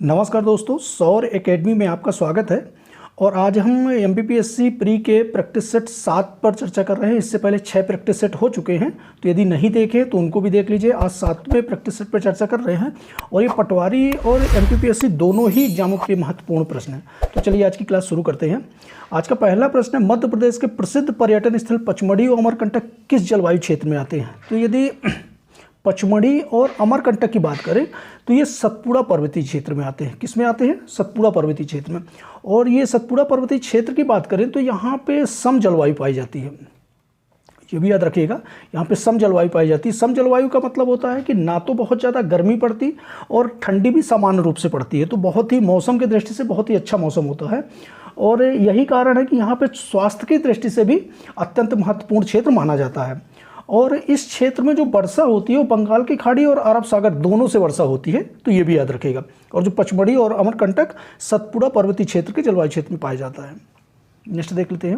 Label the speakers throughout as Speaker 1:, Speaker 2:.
Speaker 1: नमस्कार दोस्तों, सौर एकेडमी में आपका स्वागत है। और आज हम एमपीपीएससी प्री के प्रैक्टिस सेट 7 पर चर्चा कर रहे हैं। इससे पहले 6 प्रैक्टिस सेट हो चुके हैं, तो यदि नहीं देखे तो उनको भी देख लीजिए। आज 7वें प्रैक्टिस सेट पर चर्चा कर रहे हैं और ये पटवारी और एमपीपीएससी दोनों ही एग्जामों के महत्वपूर्ण प्रश्न हैं। तो चलिए आज की क्लास शुरू करते हैं। आज का पहला प्रश्न है, मध्य प्रदेश के प्रसिद्ध पर्यटन स्थल पचमढ़ी और अमरकंटक किस जलवायु क्षेत्र में आते हैं? तो यदि पचमढ़ी और अमरकंटक की बात करें तो ये सतपुड़ा पर्वतीय क्षेत्र में आते हैं। किस में आते हैं? सतपुड़ा पर्वतीय क्षेत्र में। और ये सतपुड़ा पर्वतीय क्षेत्र की बात करें तो यहाँ पे सम जलवायु पाई जाती है। ये भी याद रखिएगा, यहाँ पे सम जलवायु पाई जाती है। सम जलवायु का मतलब होता है कि ना तो बहुत ज़्यादा गर्मी पड़ती और ठंडी भी सामान्य रूप से पड़ती है। तो बहुत ही मौसम की दृष्टि से बहुत ही अच्छा मौसम होता है। और यही कारण है कि यहाँ पे स्वास्थ्य की दृष्टि से भी अत्यंत महत्वपूर्ण क्षेत्र माना जाता है। और इस क्षेत्र में जो वर्षा होती है वो बंगाल की खाड़ी और अरब सागर दोनों से वर्षा होती है, तो ये भी याद रखेगा। और जो पचमढ़ी और अमरकंटक सतपुड़ा पर्वतीय क्षेत्र के जलवायु क्षेत्र में पाया जाता है। नेक्स्ट देख लेते हैं,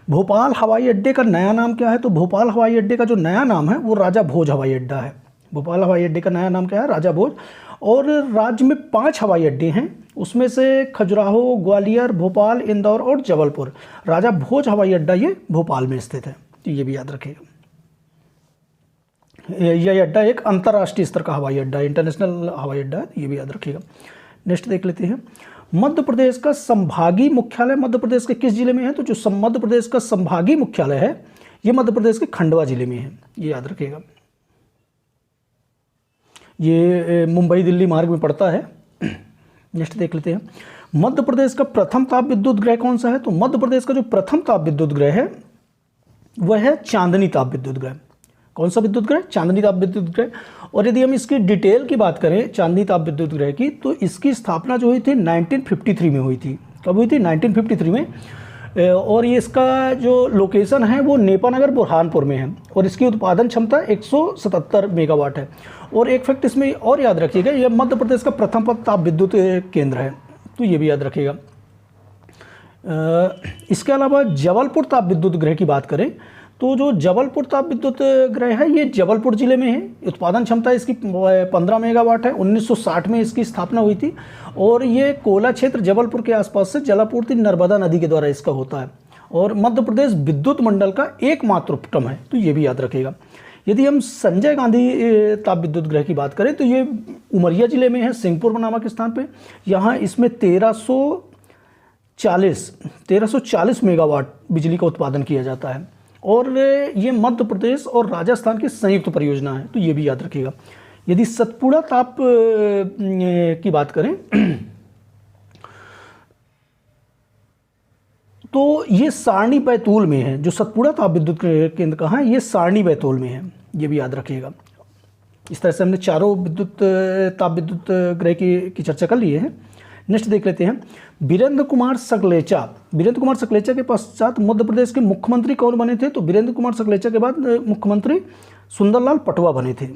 Speaker 1: भोपाल हवाई अड्डे का नया नाम क्या है? तो भोपाल हवाई अड्डे का जो नया नाम है वो राजा भोज हवाई अड्डा है। भोपाल हवाई अड्डे का नया नाम क्या है? राजा भोज। और राज्य में 5 हवाई अड्डे हैं, उसमें से खजुराहो, ग्वालियर, भोपाल, इंदौर और जबलपुर। राजा भोज हवाई अड्डा ये भोपाल में स्थित है, तो ये भी याद रखेगा। यह अड्डा एक अंतर्राष्ट्रीय स्तर का हवाई अड्डा है, इंटरनेशनल हवाई अड्डा है, ये भी याद रखेगा। नेक्स्ट देख लेते हैं, मध्य प्रदेश का संभागीय मुख्यालय मध्य प्रदेश के किस जिले में है? तो जो मध्य प्रदेश का संभागीय मुख्यालय है ये मध्य प्रदेश के खंडवा जिले में है, ये याद रखेगा। ये मुंबई दिल्ली मार्ग में पड़ता है। नेक्स्ट देख लेते हैं, मध्य प्रदेश का प्रथम ताप विद्युत गृह कौन सा है? तो मध्य प्रदेश का जो प्रथम ताप विद्युत गृह है वह है चांदनी ताप विद्युत गृह। कौन सा विद्युत गृह? चांदनी ताप विद्युत गृह। और यदि हम इसकी डिटेल की बात करें चांदनी ताप विद्युत गृह की, तो इसकी स्थापना जो हुई थी 1953 में हुई थी। कब हुई थी? 1953 में। और ये इसका जो लोकेशन है वो नेपानगर बुरहानपुर में है और इसकी उत्पादन क्षमता 177 मेगावाट है। और एक फैक्ट इसमें और याद रखिएगा, यह मध्य प्रदेश का प्रथम ताप विद्युत केंद्र है, तो ये भी याद रखिएगा। इसके अलावा जबलपुर ताप विद्युत गृह की बात करें तो जो जबलपुर ताप विद्युत गृह है ये जबलपुर जिले में है। उत्पादन क्षमता इसकी 15 मेगावाट है। 1960 में इसकी स्थापना हुई थी और ये कोयला क्षेत्र जबलपुर के आसपास से जलापूर्ति नर्मदा नदी के द्वारा इसका होता है। और मध्य प्रदेश विद्युत मंडल का एकमात्र उपक्रम है, तो ये भी याद रखेगा। यदि हम संजय गांधी ताप विद्युत गृह की बात करें तो ये उमरिया जिले में है, सिंहपुर नामक स्थान पर। यहाँ इसमें 1340 मेगावाट बिजली का उत्पादन किया जाता है और ये मध्य प्रदेश और राजस्थान की संयुक्त परियोजना है, तो ये भी याद रखिएगा। यदि सतपुड़ा ताप की बात करें तो ये सारणी बैतूल में है। जो सतपुड़ा ताप विद्युत केंद्र कहाँ है? ये सारणी बैतूल में है, ये भी याद रखिएगा। इस तरह से हमने चारों ताप विद्युत गृह की चर्चा कर ली है। नेक्स्ट देख लेते हैं, वीरेंद्र कुमार सकलेचा के पश्चात मध्य प्रदेश के मुख्यमंत्री कौन बने थे? तो वीरेंद्र कुमार सकलेचा के बाद मुख्यमंत्री सुंदरलाल पटवा बने थे।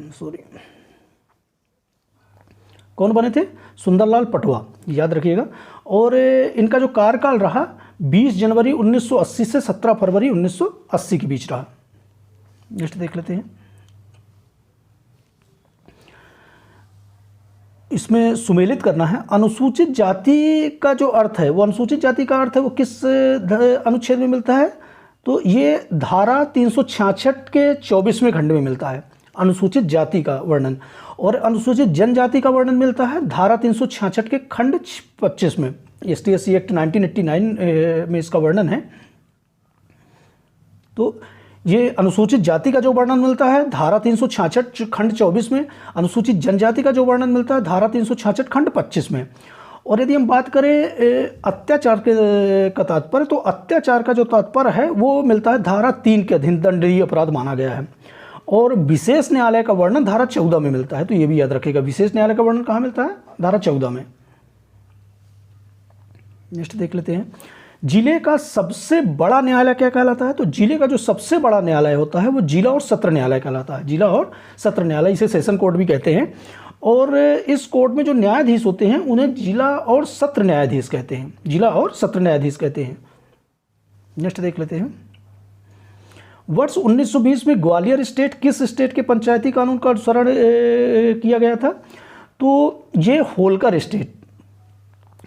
Speaker 1: कौन बने थे? सुंदरलाल पटवा, याद रखिएगा। और इनका जो कार्यकाल रहा 20 जनवरी 1980 से 17 फरवरी 1980 के बीच रहा। नेक्स्ट देख लेते हैं, इसमें सुमेलित करना है। अनुसूचित जाति का जो अर्थ है वो अनुसूचित जाति का अर्थ है वो किस अनुच्छेद में मिलता है? तो ये धारा 366 के 24वें खंड में मिलता है अनुसूचित जाति का वर्णन। और अनुसूचित जनजाति का वर्णन मिलता है धारा 366 के खंड 25 में। ST/SC एक्ट 1989 में इसका वर्णन है। तो ये अनुसूचित जाति का जो वर्णन मिलता है धारा 366 खंड 24 में। अनुसूचित जनजाति का जो वर्णन मिलता है धारा 366 खंड 25 में। और यदि हम बात करें अत्याचार का तात्पर्य, तो अत्याचार का जो तात्पर्य है वो मिलता है धारा 3 के अधीन दंडनीय अपराध माना गया है। और विशेष न्यायालय का वर्णन धारा 14 में मिलता है, तो ये भी याद रखिएगा। विशेष न्यायालय का वर्णन कहाँ मिलता है? धारा 14 में। नेक्स्ट देख लेते हैं, जिले का सबसे बड़ा न्यायालय क्या कहलाता है? तो जिले का जो सबसे बड़ा न्यायालय होता है वो जिला और सत्र न्यायालय कहलाता है। जिला और सत्र न्यायालय, इसे सेशन कोर्ट भी कहते हैं। और इस कोर्ट में जो न्यायाधीश होते हैं उन्हें जिला और सत्र न्यायाधीश कहते हैं। जिला और सत्र न्यायाधीश कहते हैं। नेक्स्ट देख लेते हैं, वर्ष 1920 में ग्वालियर स्टेट किस स्टेट के पंचायती कानून का अनुसरण किया गया था? तो ये होलकर स्टेट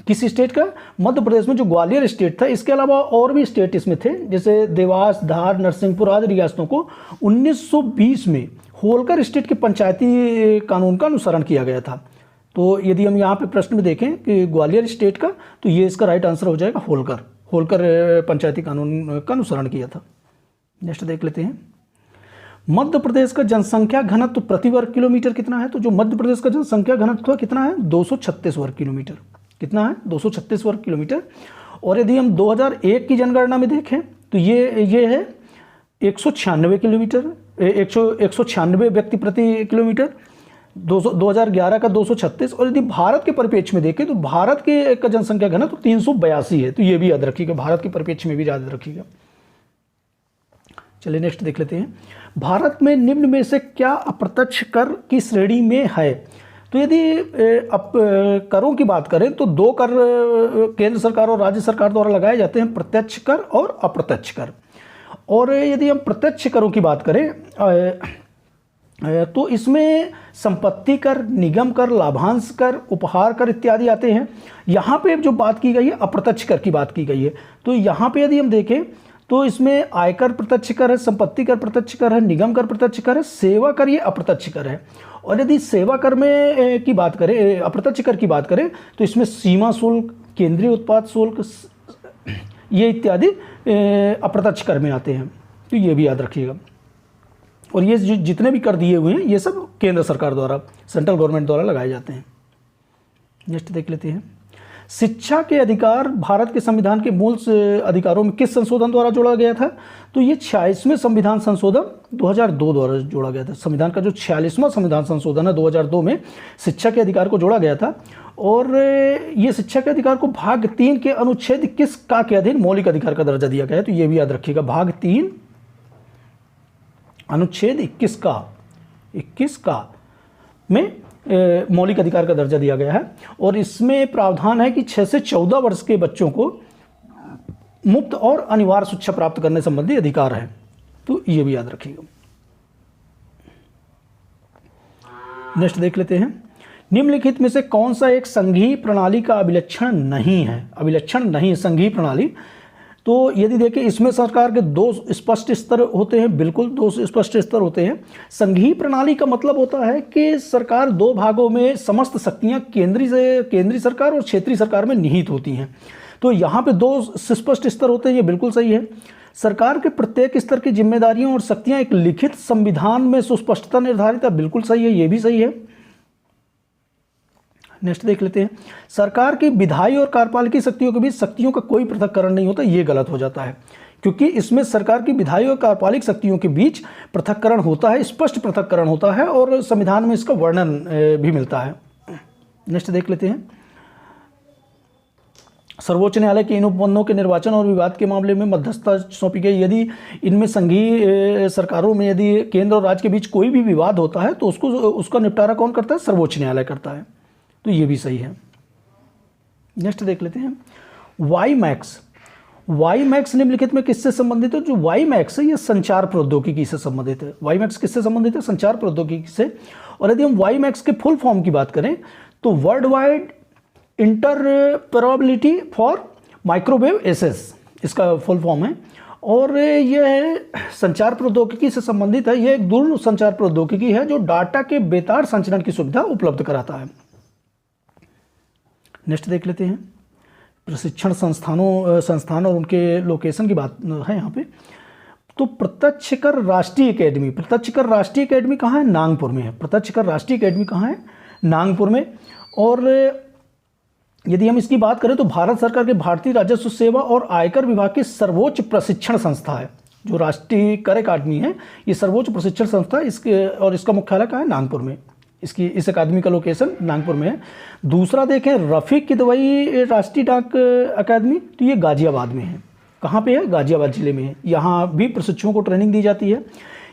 Speaker 1: किस स्टेट का? मध्य प्रदेश में जो ग्वालियर स्टेट था, इसके अलावा और भी स्टेट इसमें थे, जैसे देवास, धार, नरसिंहपुर आदि रियासतों को 1920 में होलकर स्टेट के पंचायती कानून का अनुसरण किया गया था। तो यदि हम यहाँ पे प्रश्न में देखें कि ग्वालियर स्टेट का, तो ये इसका राइट आंसर हो जाएगा होलकर। होलकर पंचायती कानून का अनुसरण किया था। नेक्स्ट देख लेते हैं, मध्य प्रदेश का जनसंख्या घनत्व प्रति वर्ग किलोमीटर कितना है? तो जो मध्य प्रदेश का जनसंख्या घनत्व कितना है? 236 वर्ग किलोमीटर। कितना है? 236 वर्ग किलोमीटर। और यदि हम 2001 की जनगणना में देखें तो ये है 196 किलोमीटर, 196 व्यक्ति प्रति किलोमीटर। 2011 का 236। और यदि भारत के परिप्रेक्ष्य में देखें तो भारत के का जनसंख्या घनत्व 382 है। तो ये भी याद रखिएगा, भारत के परिप्रेक्ष्य में भी याद रखिएगा। चलिए नेक्स्ट देख लेते हैं, भारत में निम्न में से क्या अप्रत्यक्ष कर की श्रेणी में है? तो यदि करों की बात करें तो दो कर केंद्र सरकार और राज्य सरकार द्वारा लगाए जाते हैं, प्रत्यक्ष कर और अप्रत्यक्ष कर। और यदि हम प्रत्यक्ष करों की बात करें तो इसमें संपत्ति कर, निगम कर, लाभांश कर, उपहार कर इत्यादि आते हैं। यहाँ पे जो बात की गई है अप्रत्यक्ष कर की बात की गई है। तो यहाँ पे यदि हम देखें तो इसमें आयकर प्रत्यक्ष कर है, संपत्ति कर प्रत्यक्ष कर है, निगम कर प्रत्यक्ष कर है, सेवा कर ये अप्रत्यक्ष कर है। और यदि सेवा कर में की बात करें, अप्रत्यक्ष कर की बात करें तो इसमें सीमा शुल्क, केंद्रीय उत्पाद शुल्क ये इत्यादि अप्रत्यक्ष कर में आते हैं। तो ये भी याद रखिएगा। और ये जितने भी कर दिए हुए हैं ये सब केंद्र सरकार द्वारा, सेंट्रल गवर्नमेंट द्वारा लगाए जाते हैं। नेक्स्ट देख लेते हैं, शिक्षा के अधिकार भारत के संविधान के मूल अधिकारों में किस संशोधन द्वारा जोड़ा गया था? तो ये 46वें संविधान संशोधन 2002 द्वारा जोड़ा गया था। संविधान का जो 46वां संविधान संशोधन है 2002 में शिक्षा के अधिकार को जोड़ा गया था। और ये शिक्षा के अधिकार को भाग 3 के अनुच्छेद किस का के अधीन मौलिक अधिकार का दर्जा दिया गया है? तो ये भी याद रखिएगा, भाग 3 अनुच्छेद 21 का में मौलिक अधिकार का दर्जा दिया गया है। और इसमें प्रावधान है कि 6 से 14 वर्ष के बच्चों को मुफ्त और अनिवार्य शिक्षा प्राप्त करने संबंधी अधिकार है। तो ये भी याद रखिएगा। नेक्स्ट देख लेते हैं, निम्नलिखित में से कौन सा एक संघीय प्रणाली का अभिलक्षण नहीं है? अभिलक्षण नहीं, संघीय प्रणाली। तो यदि देखें इसमें सरकार के 2 स्पष्ट स्तर होते हैं, बिल्कुल 2 स्पष्ट स्तर होते हैं। संघीय प्रणाली का मतलब होता है कि सरकार 2 भागों में समस्त शक्तियां केंद्रीय सरकार और क्षेत्रीय सरकार में निहित होती हैं। तो यहाँ पे 2 स्पष्ट स्तर होते हैं, ये बिल्कुल सही है। सरकार के प्रत्येक स्तर की जिम्मेदारियों और शक्तियां एक लिखित संविधान में सुस्पष्टता निर्धारित है, बिल्कुल सही है, ये भी सही है। नेक्स्ट देख लेते हैं, सरकार की विधायी और कार्यपालिकी शक्तियों के बीच शक्तियों का कोई पृथक्करण नहीं होता, ये गलत हो जाता है, क्योंकि इसमें सरकार की विधायी और कार्यपालिक शक्तियों के बीच पृथक्करण होता है, स्पष्ट पृथक्करण होता है और संविधान में इसका वर्णन भी मिलता है। नेक्स्ट देख लेते हैं, सर्वोच्च न्यायालय के इन उपबंधों के निर्वाचन और विवाद के मामले में मध्यस्थता सौंपी गई। यदि इनमें संघीय सरकारों में यदि केंद्र और राज्य के बीच कोई भी विवाद होता है तो उसका निपटारा कौन करता है? सर्वोच्च न्यायालय करता है। तो ये भी सही है। नेक्स्ट देख लेते हैं, वाईमैक्स निम्नलिखित में किससे संबंधित है? जो वाईमैक्स है ये संचार प्रौद्योगिकी से संबंधित है। वाईमैक्स किससे संबंधित है? संचार प्रौद्योगिकी से। और यदि हम वाईमैक्स के फुल फॉर्म की बात करें तो world wide interoperability for microwave access इसका फुल फॉर्म है। और यह संचार प्रौद्योगिकी से संबंधित है। यह एक दूर संचार प्रौद्योगिकी है जो डाटा के बेतार संचरण की सुविधा उपलब्ध कराता है। नेक्स्ट देख लेते हैं, प्रशिक्षण संस्थान और उनके लोकेशन की बात है यहाँ पे। तो प्रत्यक्ष कर राष्ट्रीय अकेडमी कहाँ है? नागपुर में है। प्रत्यक्ष कर राष्ट्रीय अकेडमी कहाँ है? नागपुर में। और यदि हम इसकी बात करें तो भारत सरकार के भारतीय राजस्व सेवा और आयकर विभाग की सर्वोच्च प्रशिक्षण संस्था है। जो राष्ट्रीय कर अकादमी है ये सर्वोच्च प्रशिक्षण संस्था इसका मुख्यालय कहाँ है? नागपुर में। इस अकादमी का लोकेशन नागपुर में है। दूसरा देखें, रफ़ीक किदवई राष्ट्रीय डाक अकादमी, तो ये गाजियाबाद में है। कहाँ पे है? गाजियाबाद जिले में है। यहाँ भी प्रशिक्षुओं को ट्रेनिंग दी जाती है।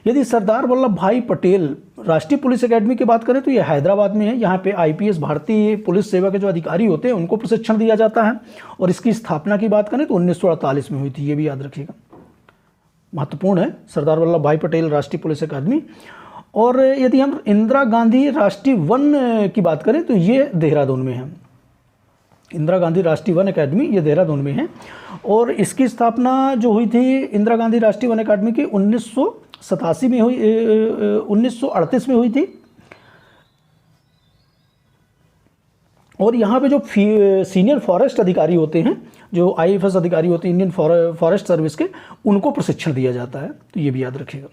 Speaker 1: यदि सरदार वल्लभ भाई पटेल राष्ट्रीय पुलिस अकादमी की बात करें तो ये हैदराबाद में है। यहाँ पे IPS भारतीय पुलिस सेवा के जो अधिकारी होते हैं उनको प्रशिक्षण दिया जाता है। और इसकी स्थापना की बात करें तो 1948 में हुई थी, ये भी याद रखिएगा, महत्वपूर्ण है, सरदार वल्लभ भाई पटेल राष्ट्रीय पुलिस अकादमी। और यदि हम इंदिरा गांधी राष्ट्रीय वन की बात करें तो ये देहरादून में है। इंदिरा गांधी राष्ट्रीय वन अकादमी ये देहरादून में है और इसकी स्थापना जो हुई थी इंदिरा गांधी राष्ट्रीय वन अकादमी की 1987 में हुई, 1938 में हुई थी। और यहाँ पे जो सीनियर फॉरेस्ट अधिकारी होते हैं, जो IAFS अधिकारी होते हैं इंडियन फॉरेस्ट सर्विस के, उनको प्रशिक्षण दिया जाता है। तो ये भी याद रखिएगा।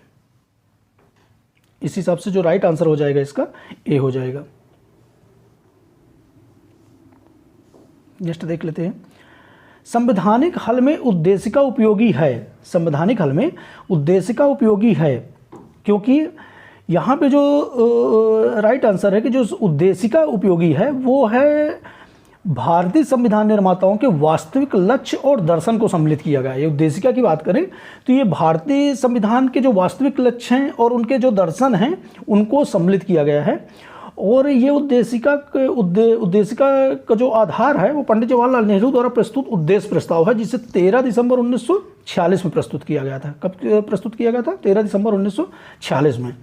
Speaker 1: इस हिसाब से जो राइट आंसर हो जाएगा इसका ए हो जाएगा। नेक्स्ट देख लेते हैं। संवैधानिक हल में उद्देशिका उपयोगी है। संवैधानिक हल में उद्देशिका उपयोगी है क्योंकि यहाँ पे जो राइट आंसर है कि जो उद्देशिका उपयोगी है वो है भारतीय संविधान निर्माताओं के वास्तविक लक्ष्य और दर्शन को सम्मिलित किया गया है। ये उद्देशिका की बात करें तो ये भारतीय संविधान के जो वास्तविक लक्ष्य हैं और उनके जो दर्शन हैं उनको सम्मिलित किया गया है। और ये उद्देशिका का जो आधार है वो पंडित जवाहरलाल नेहरू द्वारा प्रस्तुत उद्देश्य प्रस्ताव है, जिसे 13 दिसंबर 1946 में प्रस्तुत किया गया था। कब प्रस्तुत किया गया था? 13 दिसंबर 1946 में।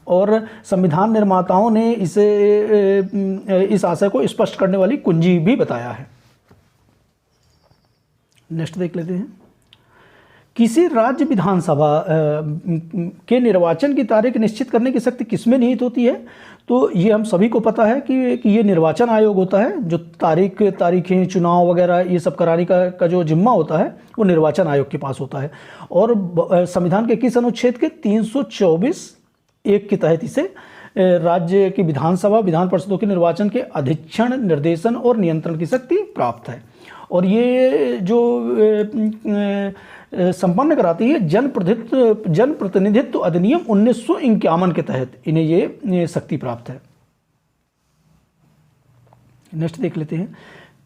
Speaker 1: और संविधान निर्माताओं ने इस आशय को स्पष्ट करने वाली कुंजी भी बताया है। नेक्स्ट देख लेते हैं। किसी राज्य विधानसभा के निर्वाचन की तारीख निश्चित करने की शक्ति किसमें निहित होती है? तो ये हम सभी को पता है कि ये निर्वाचन आयोग होता है। जो तारीखें चुनाव वगैरह ये सब कराने का जो जिम्मा होता है वो निर्वाचन आयोग के पास होता है। और संविधान के किस अनुच्छेद के 324(1) के तहत इसे राज्य की विधानसभा विधान परिषदों के निर्वाचन के अधीक्षण, निर्देशन और नियंत्रण की शक्ति प्राप्त है। और ये जो संपन्न कराती है जन प्रतिनिधित्व अधिनियम 1951 के तहत इन्हें ये शक्ति प्राप्त है। नेक्स्ट देख लेते हैं।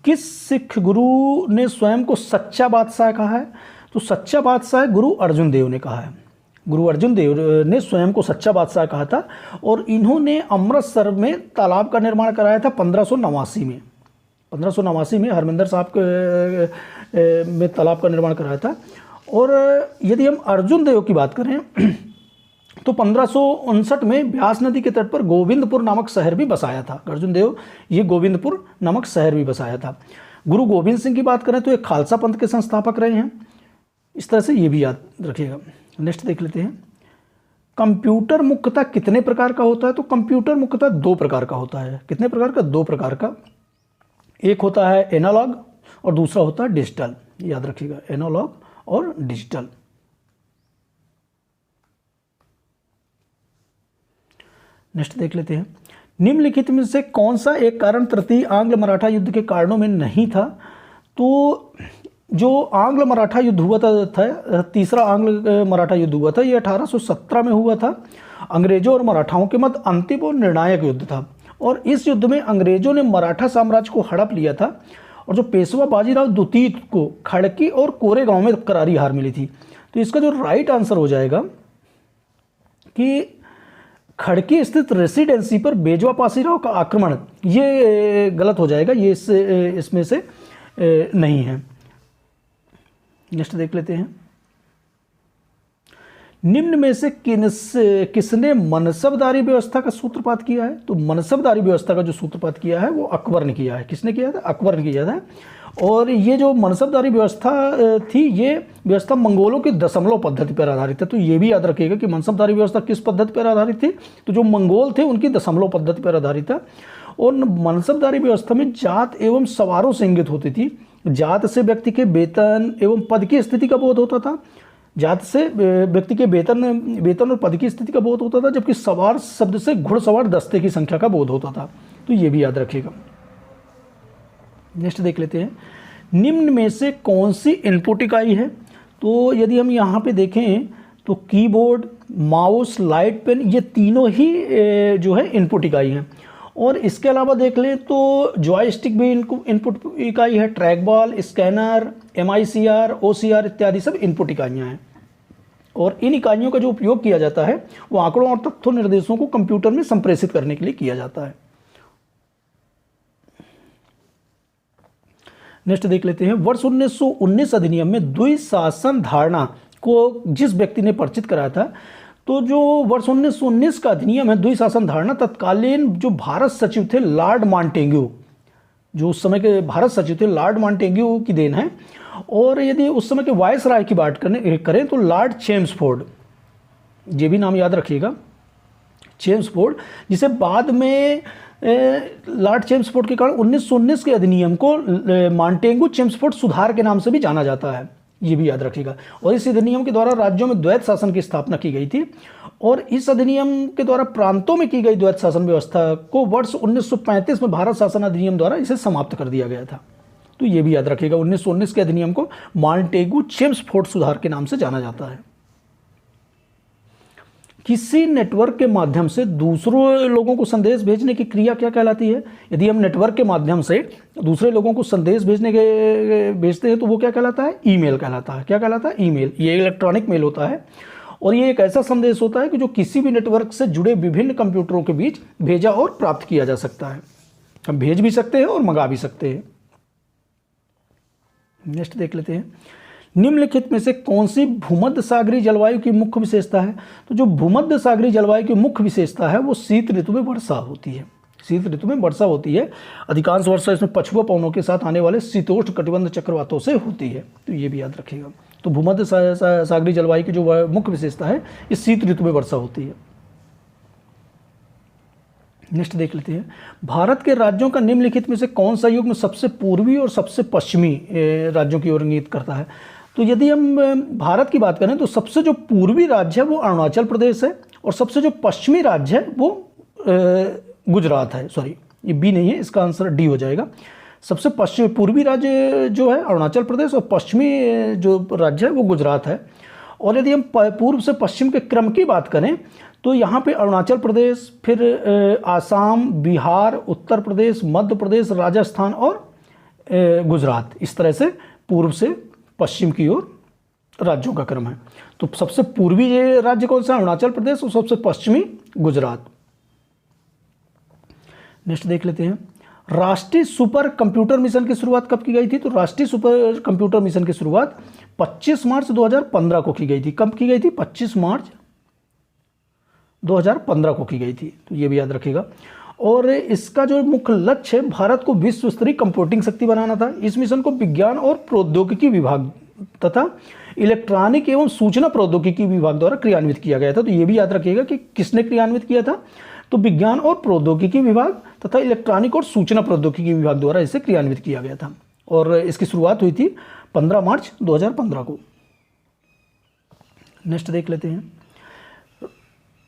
Speaker 1: किस सिख गुरु ने स्वयं को सच्चा बादशाह कहा है? तो सच्चा बादशाह गुरु अर्जुन देव ने कहा है। गुरु अर्जुन देव ने स्वयं को सच्चा बादशाह कहा था और इन्होंने अमृतसर में तालाब का निर्माण कराया था 1589 में। 1589 में हरमिंदर साहब में तालाब का निर्माण कराया था। और यदि हम अर्जुन देव की बात करें तो 1559 में ब्यास नदी के तट पर गोविंदपुर नामक शहर भी बसाया था। अर्जुन देव ये गोविंदपुर नामक शहर भी बसाया था। गुरु गोविंद सिंह की बात करें तो ये खालसा पंथ के संस्थापक रहे हैं। इस तरह से ये भी याद रखिएगा। नेक्स्ट देख लेते हैं। कंप्यूटर मुख्यतः कितने प्रकार का होता है? तो कंप्यूटर मुख्यतः 2 प्रकार का होता है। कितने प्रकार का? 2 प्रकार का। एक होता है एनालॉग और दूसरा होता है डिजिटल। याद रखिएगा, एनालॉग और डिजिटल। नेक्स्ट देख लेते हैं। निम्नलिखित में से कौन सा एक कारण तृतीय आंग्ल मराठा युद्ध के कारणों में नहीं था? तो जो आंग्ल मराठा युद्ध हुआ था, तीसरा आंग्ल मराठा युद्ध हुआ था, ये 1817 में हुआ था। अंग्रेजों और मराठाओं के मध्य अंतिम और निर्णायक युद्ध था और इस युद्ध में अंग्रेजों ने मराठा साम्राज्य को हड़प लिया था और जो पेशवा बाजीराव द्वितीय को खड़की और कोरेगांव में करारी हार मिली थी। तो इसका जो राइट आंसर हो जाएगा कि खड़की स्थित रेसिडेंसी पर बेजवा पासीराव का आक्रमण, ये गलत हो जाएगा, ये इसमें से नहीं है। नेक्स्ट देख लेते हैं। निम्न में से किसने मनसबदारी व्यवस्था का सूत्रपात किया है? तो मनसबदारी व्यवस्था का जो सूत्रपात किया है वो अकबर ने किया है। किसने किया था? अकबर ने किया था। और ये जो मनसबदारी व्यवस्था थी, ये व्यवस्था मंगोलों की दशमलव पद्धति पर आधारित है। तो ये भी याद रखिएगा कि मनसबदारी व्यवस्था किस पद्धति पर आधारित थी? तो जो मंगोल थे उनकी दशमलव पद्धति पर आधारित था। और मनसबदारी व्यवस्था में जात एवं सवारों से इंगित होती थी। जात से व्यक्ति के वेतन एवं पद की स्थिति का बोध होता था। जात से व्यक्ति के वेतन और पद की स्थिति का बोध होता था, जबकि सवार शब्द से घुड़सवार दस्ते की संख्या का बोध होता था। तो ये भी याद रखिएगा। नेक्स्ट देख लेते हैं। निम्न में से कौन सी इनपुट इकाई है? तो यदि हम यहाँ पे देखें तो कीबोर्ड, माउस, लाइट पेन, ये तीनों ही जो है इनपुट इकाई हैं। और इसके अलावा देख लें तो जॉयस्टिक भी इनपुट इकाई है। Track ball, scanner, MICR, OCR इत्यादि सब इनपुट इकाइयाँ हैं। और इन इकाइयों का जो उपयोग किया जाता है वो आंकड़ों और तथ्यों निर्देशों को कंप्यूटर में संप्रेषित करने के लिए किया जाता है। नेक्स्ट देख लेते हैं। वर्ष 1919 अधिनियम में द्विशासन धारणा को जिस व्यक्ति ने परिचित कराया था तो जो वर्ष 1919 का अधिनियम है द्विशासन धारणा, तत्कालीन जो भारत सचिव थे लॉर्ड मॉन्टेग्यू, जो उस समय के भारत सचिव थे लॉर्ड मॉन्टेग्यू की देन है। और यदि उस समय के वायसराय की बात करें तो लॉर्ड चेम्सफोर्ड, ये भी नाम याद रखिएगा, चेम्सफोर्ड, जिसे बाद में लॉर्ड चेम्सफोर्ड के कारण 1919 के अधिनियम को मॉन्टेग्यू चेम्सफोर्ड सुधार के नाम से भी जाना जाता है, ये भी याद रखिएगा। और इस अधिनियम के द्वारा राज्यों में द्वैत शासन की स्थापना की गई थी, और इस अधिनियम के द्वारा प्रांतों में की गई द्वैत शासन व्यवस्था को वर्ष 1935 में भारत शासन अधिनियम द्वारा इसे समाप्त कर दिया गया था। तो ये भी याद रखिएगा, 1919 के अधिनियम को मॉन्टेग्यू चेम्सफोर्ड सुधार के नाम से जाना जाता है। किसी नेटवर्क के माध्यम से दूसरों लोगों को संदेश भेजने की क्रिया क्या कहलाती है? यदि हम नेटवर्क के माध्यम से दूसरे लोगों को संदेश भेजते हैं तो वो क्या कहलाता है? ईमेल कहलाता है। क्या कहलाता है? ईमेल। ये इलेक्ट्रॉनिक मेल होता है, और ये एक ऐसा संदेश होता है कि जो किसी भी नेटवर्क से जुड़े विभिन्न कंप्यूटरों के बीच भेजा और प्राप्त किया जा सकता है। हम भेज भी सकते हैं और मंगा भी सकते हैं। नेक्स्ट देख लेते हैं, निम्नलिखित में से कौन सी भूमध्य सागरीय जलवायु की मुख्य विशेषता है? तो जो भूमध्य सागरीय जलवायु की मुख्य विशेषता है वो शीत ऋतु में वर्षा होती है। शीत ऋतु में वर्षा होती है। अधिकांश वर्षा इसमें पछुआ पवनों के साथ आने वाले शीतोष्ण कटिबंध चक्रवातों से होती है, तो ये भी याद रखिएगा। तो भूमध्य सागरीय जलवायु की जो मुख्य विशेषता है इस शीत ऋतु में वर्षा होती है। नेक्स्ट देख लेते हैं, भारत के राज्यों का निम्नलिखित में से कौन सा युग्म सबसे पूर्वी और सबसे पश्चिमी राज्यों की ओर इंगित करता है? तो यदि हम भारत की बात करें तो सबसे जो पूर्वी राज्य है वो अरुणाचल प्रदेश है, और सबसे जो पश्चिमी राज्य है वो गुजरात है। सॉरी, ये बी नहीं है, इसका आंसर डी हो जाएगा। सबसे पश्चिमी पूर्वी राज्य जो है अरुणाचल प्रदेश, और पश्चिमी जो राज्य है वो गुजरात है। और यदि हम पूर्व से पश्चिम के क्रम की बात करें तो यहाँ पे अरुणाचल प्रदेश, फिर आसाम, बिहार, उत्तर प्रदेश, मध्य प्रदेश, राजस्थान और गुजरात, इस तरह से पूर्व से पश्चिम की ओर राज्यों का क्रम है। तो सबसे पूर्वी राज्य कौन सा? अरुणाचल प्रदेश, और सबसे पश्चिमी गुजरात। नेक्स्ट देख लेते हैं, राष्ट्रीय सुपर कंप्यूटर मिशन की शुरुआत कब की गई थी? तो राष्ट्रीय सुपर कंप्यूटर मिशन की शुरुआत 25 मार्च 2015 को की गई थी। कब की गई थी? 25 मार्च 2015 को की गई थी, तो ये भी याद रखिएगा। और इसका जो मुख्य लक्ष्य है भारत को विश्व स्तरीय कंप्यूटिंग शक्ति बनाना था। इस मिशन को विज्ञान और प्रौद्योगिकी विभाग तथा इलेक्ट्रॉनिक एवं सूचना प्रौद्योगिकी विभाग द्वारा क्रियान्वित किया गया था। तो ये भी याद रखिएगा कि किसने क्रियान्वित किया था? तो विज्ञान और प्रौद्योगिकी विभाग तथा इलेक्ट्रॉनिक और सूचना प्रौद्योगिकी विभाग द्वारा इसे क्रियान्वित किया गया था, और इसकी शुरुआत हुई थी 15 मार्च 2015 को। नेक्स्ट देख लेते हैं,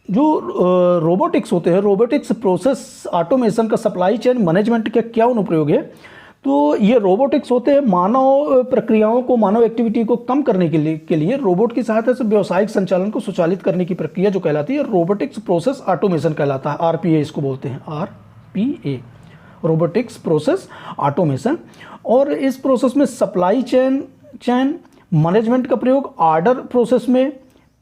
Speaker 1: जो रोबोटिक्स होते हैं, रोबोटिक्स प्रोसेस ऑटोमेशन का सप्लाई चेन मैनेजमेंट का क्या अनुप्रयोग है? तो ये रोबोटिक्स होते हैं मानव प्रक्रियाओं को, मानव एक्टिविटी को कम करने के लिए रोबोट की सहायता से व्यावसायिक संचालन को स्वचालित करने की प्रक्रिया जो कहलाती है रोबोटिक्स प्रोसेस ऑटोमेशन कहलाता है। आरपीए इसको बोलते हैं, आरपीए, रोबोटिक्स प्रोसेस ऑटोमेशन। और इस प्रोसेस में सप्लाई चेन मैनेजमेंट का प्रयोग ऑर्डर प्रोसेस में,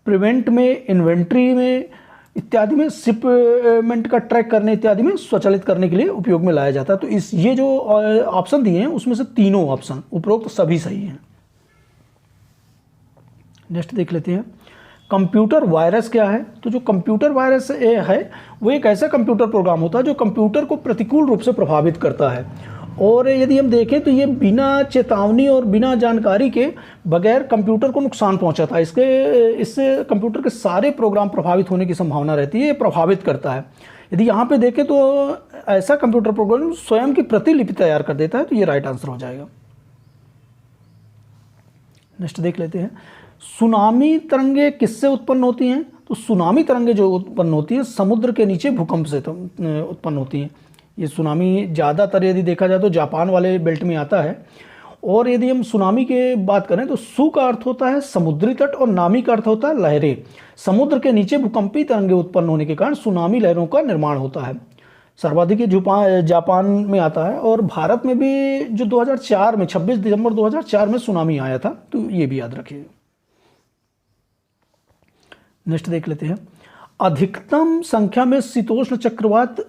Speaker 1: प्रिवेंट में, इन्वेंट्री में इत्यादि में, शिपमेंट का ट्रैक करने इत्यादि में स्वचालित करने के लिए उपयोग में लाया जाता है। तो ये जो ऑप्शन दिए हैं उसमें से तीनों ऑप्शन उपरोक्त सभी सही हैं। नेक्स्ट देख लेते हैं, कंप्यूटर वायरस क्या है? तो जो कंप्यूटर वायरस है वो एक ऐसा कंप्यूटर प्रोग्राम होता है जो कंप्यूटर को प्रतिकूल रूप से प्रभावित करता है। और यदि हम देखें तो ये बिना चेतावनी और बिना जानकारी के बगैर कंप्यूटर को नुकसान पहुंचाता है। इससे कंप्यूटर के सारे प्रोग्राम प्रभावित होने की संभावना रहती है, ये प्रभावित करता है। यदि यहाँ पे देखें तो ऐसा कंप्यूटर प्रोग्राम स्वयं की प्रतिलिपि तैयार कर देता है, तो ये राइट आंसर हो जाएगा। नेक्स्ट देख लेते हैं, सुनामी तरंगे किससे उत्पन्न होती हैं? तो सुनामी तरंगे जो उत्पन्न होती है समुद्र के नीचे भूकंप से उत्पन्न होती हैं। ये सुनामी ज़्यादातर यदि देखा जाए तो जापान वाले बेल्ट में आता है। और यदि हम सुनामी के बात करें तो सु का अर्थ होता है समुद्री तट, और नामी का अर्थ होता है लहरें। समुद्र के नीचे भूकंपी तरंगे उत्पन्न होने के कारण सुनामी लहरों का निर्माण होता है। सर्वाधिक जापान में आता है, और भारत में भी जो 2004 में 26 दिसंबर 2004 में सुनामी आया था, तो ये भी याद रखिए। नेक्स्ट देख लेते हैं, अधिकतम संख्या में शीतोष्ण चक्रवात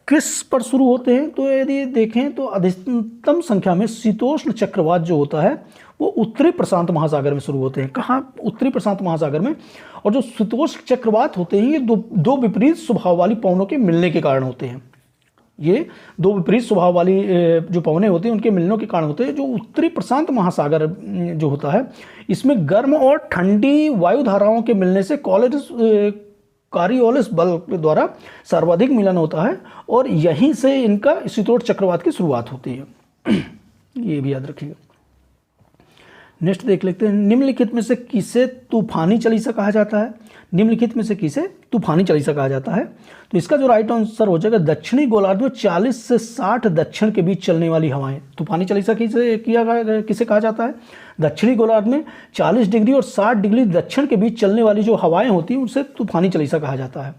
Speaker 1: किस पर शुरू होते हैं? तो यदि देखें तो अधिकतम संख्या में शीतोष्ण चक्रवात जो होता है वो उत्तरी प्रशांत महासागर में शुरू होते हैं। कहाँ? उत्तरी प्रशांत महासागर में। और जो शीतोष्ण चक्रवात होते हैं ये दो विपरीत स्वभाव वाली पवनों के मिलने के कारण होते हैं। ये दो विपरीत स्वभाव वाली जो पवनें होती हैं उनके मिलने के कारण होते हैं। जो उत्तरी प्रशांत महासागर जो होता है इसमें गर्म और ठंडी वायु धाराओं के मिलने से कॉरियोलिस बल द्वारा सर्वाधिक मिलन होता है और यहीं से इनका शीतोष्ण चक्रवात की शुरुआत होती है। ये भी याद रखिएगा। नेक्स्ट देख लेते हैं, निम्नलिखित में से किसे तूफानी चालीसा कहा जाता है? निम्नलिखित में से किसे तूफानी चालीसा कहा जाता है? तो इसका जो राइट आंसर हो जाएगा दक्षिणी गोलार्ध में 40 से 60 दक्षिण के बीच चलने वाली हवाएं। तूफानी चालीसा किसे कहा जाता है? दक्षिणी गोलार्ध में 40 डिग्री और 60 डिग्री दक्षिण के बीच चलने वाली जो हवाएं होती हैं उनसे तूफानी चालीसा कहा जाता है।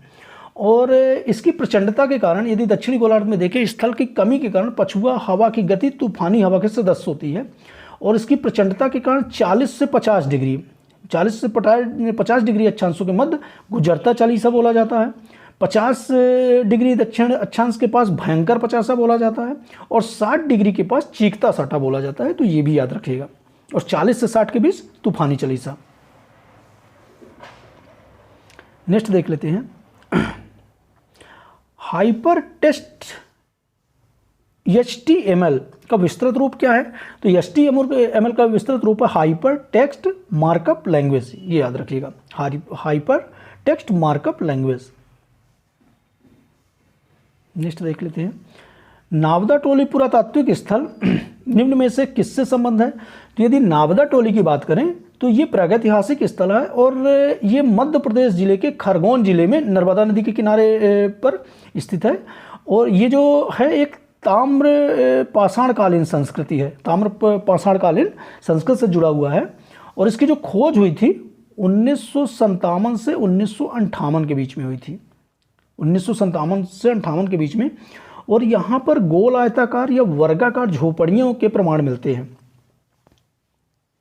Speaker 1: और इसकी प्रचंडता के कारण यदि दक्षिणी गोलार्ध में देखें स्थल की कमी के कारण पछुआ हवा की गति तूफानी हवा के सदृश होती है और इसकी प्रचंडता के कारण 40 से 50 डिग्री अक्षांशों के मध्य गुजरता चालीसा बोला जाता है। 50 डिग्री दक्षिण अक्षांश के पास भयंकर पचासा बोला जाता है और 60 डिग्री के पास चीखता साटा बोला जाता है। तो ये भी याद रखिएगा। और 40 से 60 के बीच तूफानी चालीसा। नेक्स्ट देख लेते हैं, हाइपर टेक्स्ट HTML का विस्तृत रूप क्या है? तो HTML का विस्तृत रूप है हाइपर टेक्स्ट मार्कअप लैंग्वेज। ये याद रखिएगा, hyper text markup language. Next देख लेते हैं, नावदा टोली पुरातात्विक स्थल निम्न में से किससे संबंध है? तो यदि नावदा टोली की बात करें तो ये प्रागैतिहासिक स्थल है और ये मध्य प्रदेश जिले के खरगोन जिले में नर्मदा नदी के किनारे पर स्थित है। और ये जो है एक ताम्र पाषाणकालीन संस्कृति है, ताम्र पाषाणकालीन संस्कृत से जुड़ा हुआ है। और इसकी जो खोज हुई थी 1957 से 1958 के बीच में हुई थी, 1957 से 58 के बीच में। और यहाँ पर गोल आयताकार या वर्गाकार झोपड़ियों के प्रमाण मिलते हैं।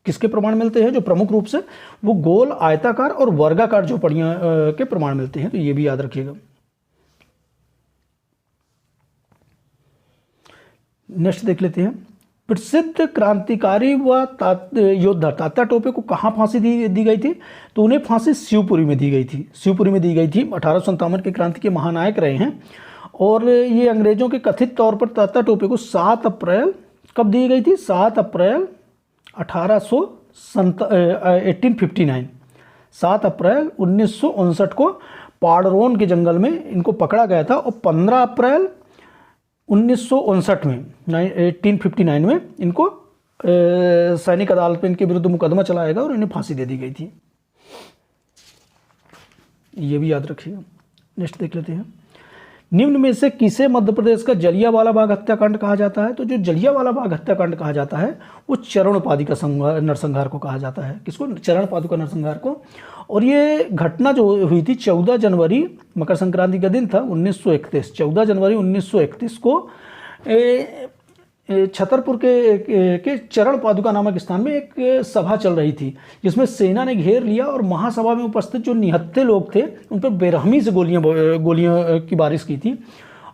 Speaker 1: किसके प्रमाण मिलते हैं? जो प्रमुख रूप से वो गोल आयताकार और वर्गाकार झोपड़ियाँ के प्रमाण मिलते हैं। तो ये भी याद रखिएगा। नेक्स्ट देख लेते हैं, प्रसिद्ध क्रांतिकारी व योद्धा तात्या टोपे को कहाँ फांसी दी गई थी? तो उन्हें फांसी शिवपुरी में दी गई थी। शिवपुरी में दी गई थी। 1857 के क्रांति के महानायक रहे हैं। और ये अंग्रेजों के कथित तौर पर तात्या टोपे को 7 अप्रैल कब दी गई थी? 7 अप्रैल 1859 7 अप्रैल 1959 को पाड़रोन के जंगल में इनको पकड़ा गया था। और 15 अप्रैल 1959 में 1859 में इनको सैनिक अदालत में इनके विरुद्ध मुकदमा चलाएगा और इन्हें फांसी दे दी गई थी। ये भी याद रखिएगा। नेक्स्ट देख लेते हैं, निम्न में से किसे मध्य प्रदेश का जलियांवाला बाग हत्याकांड कहा जाता है? तो जो जलियांवाला बाग हत्याकांड कहा जाता है वो चरण पादुका नरसंहार को कहा जाता है। किसको? चरण पादुका नरसंहार को। और ये घटना जो हुई थी 14 जनवरी मकर संक्रांति का दिन था 1931। 14 जनवरी 1931 को छतरपुर के चरण पादुका नामक स्थान में एक सभा चल रही थी जिसमें सेना ने घेर लिया और महासभा में उपस्थित जो निहत्थे लोग थे उन पर बेरहमी से गोलियां की बारिश की थी।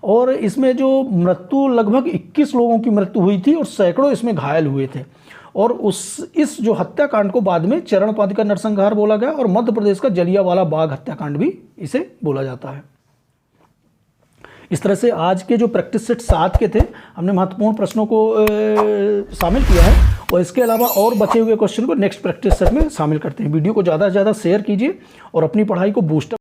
Speaker 1: और इसमें जो मृत्यु लगभग 21 लोगों की मृत्यु हुई थी और सैकड़ों इसमें घायल हुए थे। और इस जो हत्याकांड को बाद में चरण पादुका नरसंहार बोला गया और मध्य प्रदेश का जलियांवाला बाग हत्याकांड भी इसे बोला जाता है। इस तरह से आज के जो प्रैक्टिस सेट 7 के थे हमने महत्वपूर्ण प्रश्नों को शामिल किया है और इसके अलावा और बचे हुए क्वेश्चन को नेक्स्ट प्रैक्टिस सेट में शामिल करते हैं। वीडियो को ज़्यादा से ज़्यादा शेयर कीजिए और अपनी पढ़ाई को बूस्टअप